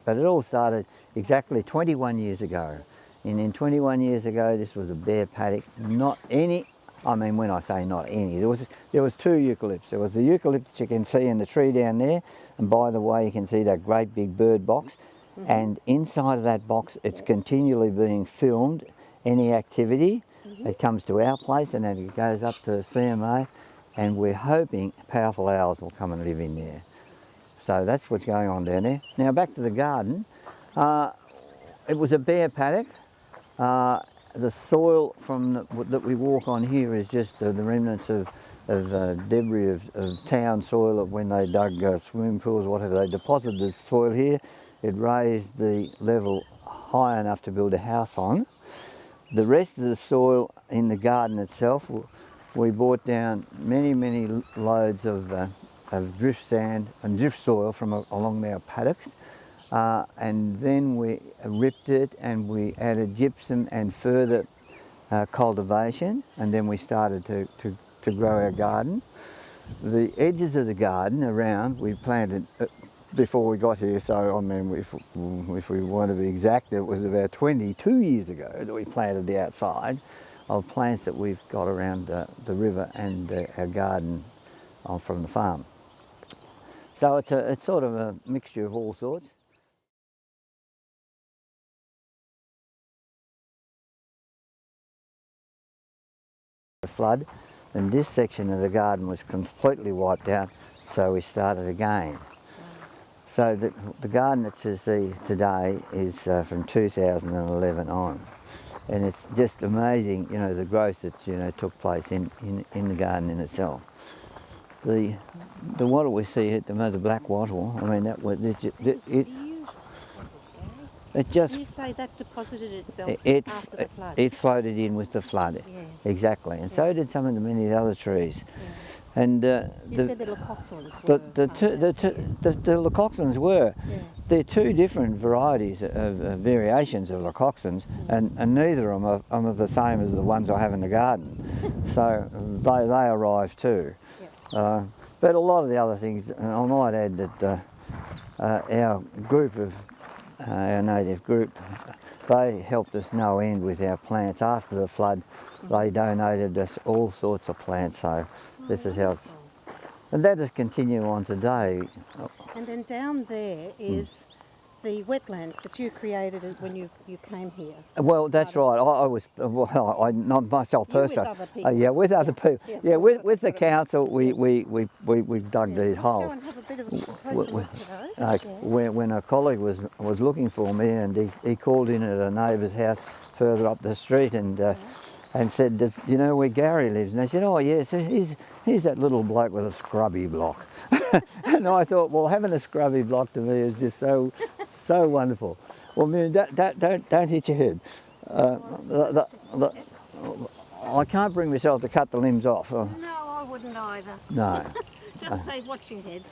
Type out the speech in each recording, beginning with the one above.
But it all started exactly 21 years ago. And in 21 years ago, this was a bare paddock, not any, I mean, when I say not any, there was two eucalypts. There was the eucalyptus you can see in the tree down there, and by the way, you can see that great big bird box. And inside of that box, it's continually being filmed, any activity. It comes to our place and then it goes up to CMA, and we're hoping powerful owls will come and live in there. So that's what's going on down there. Now back to the garden. It was a bare paddock. The soil that we walk on here is just the remnants of debris of town soil of when they dug swimming pools, whatever. They deposited the soil here. It raised the level high enough to build a house on. The rest of the soil in the garden itself, we brought down many loads of drift sand and drift soil from along our paddocks, and then we ripped it and we added gypsum and further cultivation, and then we started to grow our garden. The edges of the garden around we planted before we got here, so I mean if we want to be exact, it was about 22 years ago that we planted the outside of plants that we've got around the river and our garden from the farm. So it's sort of a mixture of all sorts. The flood, and this section of the garden was completely wiped out, so we started again. So the garden that you see today is from 2011 on, and it's just amazing, you know, the growth that took place in the garden in itself. The wattle we see at the moment, the black wattle, I mean that was it just. You say that deposited itself after the flood. It floated in with the flood, yeah. Exactly, and so did some of the many other trees. Yeah. And you said the leucoxylons the leucoxylons were. Yeah. They're two different varieties of variations of leucoxylons, and neither of them are the same as the ones I have in the garden. So they arrive too. Yeah. But a lot of the other things, I might add that our group of our native group, they helped us no end with our plants. After the flood, they donated us all sorts of plants, so this is how it's, and that is continue on today. And then down there is the wetlands that you created when you came here. Well, that's right. I not myself personally. With other people. Yeah, with other people. Yeah, yeah, with the council, we dug these holes. Go and have a bit of a closer look at those. When a colleague was looking for me, and he called in at a neighbour's house further up the street, and said, "Do you know where Gary lives?" And I said, "Oh yes, he's that little bloke with a scrubby block." And I thought, well, having a scrubby block to me is just so wonderful. Well, I mean, don't hit your head. I can't bring myself to cut the limbs off. No, I wouldn't either. No. Just say, watch your head.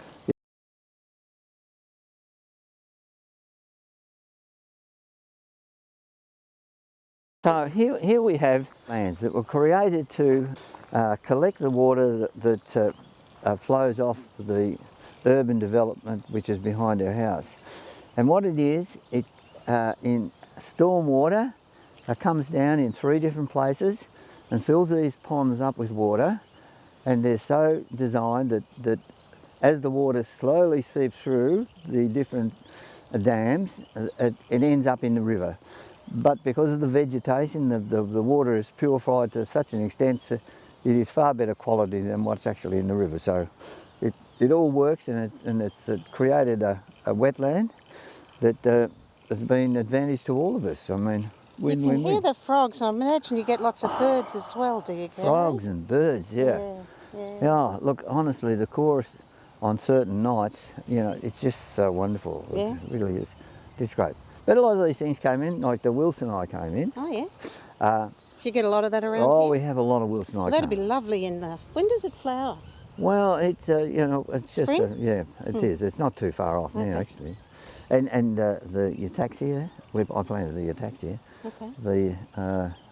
So here we have lands that were created to collect the water that flows off the urban development which is behind our house. And what it is, in storm water comes down in 3 different places and fills these ponds up with water, and they're so designed that as the water slowly seeps through the different dams, it ends up in the river. But because of the vegetation, the water is purified to such an extent that it is far better quality than what's actually in the river. So it all works, and it's created a wetland that has been advantage to all of us. I mean, you can hear the frogs. I imagine you get lots of birds as well, do you, Gary? Frogs and birds, yeah. Yeah, look, honestly, the chorus on certain nights, you know, it's just so wonderful. Yeah. It really is. It's great. But a lot of these things came in, like the wilsonite came in. Oh, yeah. Do you get a lot of that around here? Oh, we have a lot of wilsonite. Well, that'd be lovely in the... When does it flower? Well, it's, you know, it's just, yeah, it is. It's not too far off now, actually. And the Eutaxia, I planted the Eutaxia. Okay. The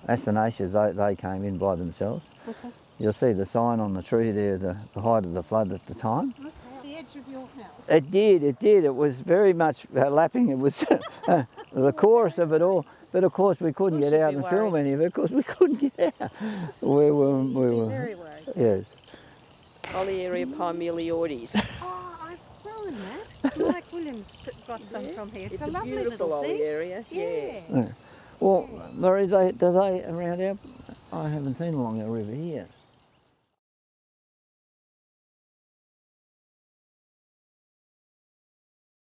Acinaceas, they came in by themselves. Okay. You'll see the sign on the tree there, the height of the flood at the time. Okay. The edge of your house? It did. It was very much lapping. It was the chorus of it all. But of course we couldn't We get should out be and film worried. any of it because we couldn't get out. We were Very worried. yes. Olearia palmeolioides. Oh, I've grown that. Mike Williams got some from here. It's a lovely beautiful little thing. olearia. Yeah. Yeah. Well, Murray, do they around our? I haven't seen them along the river here.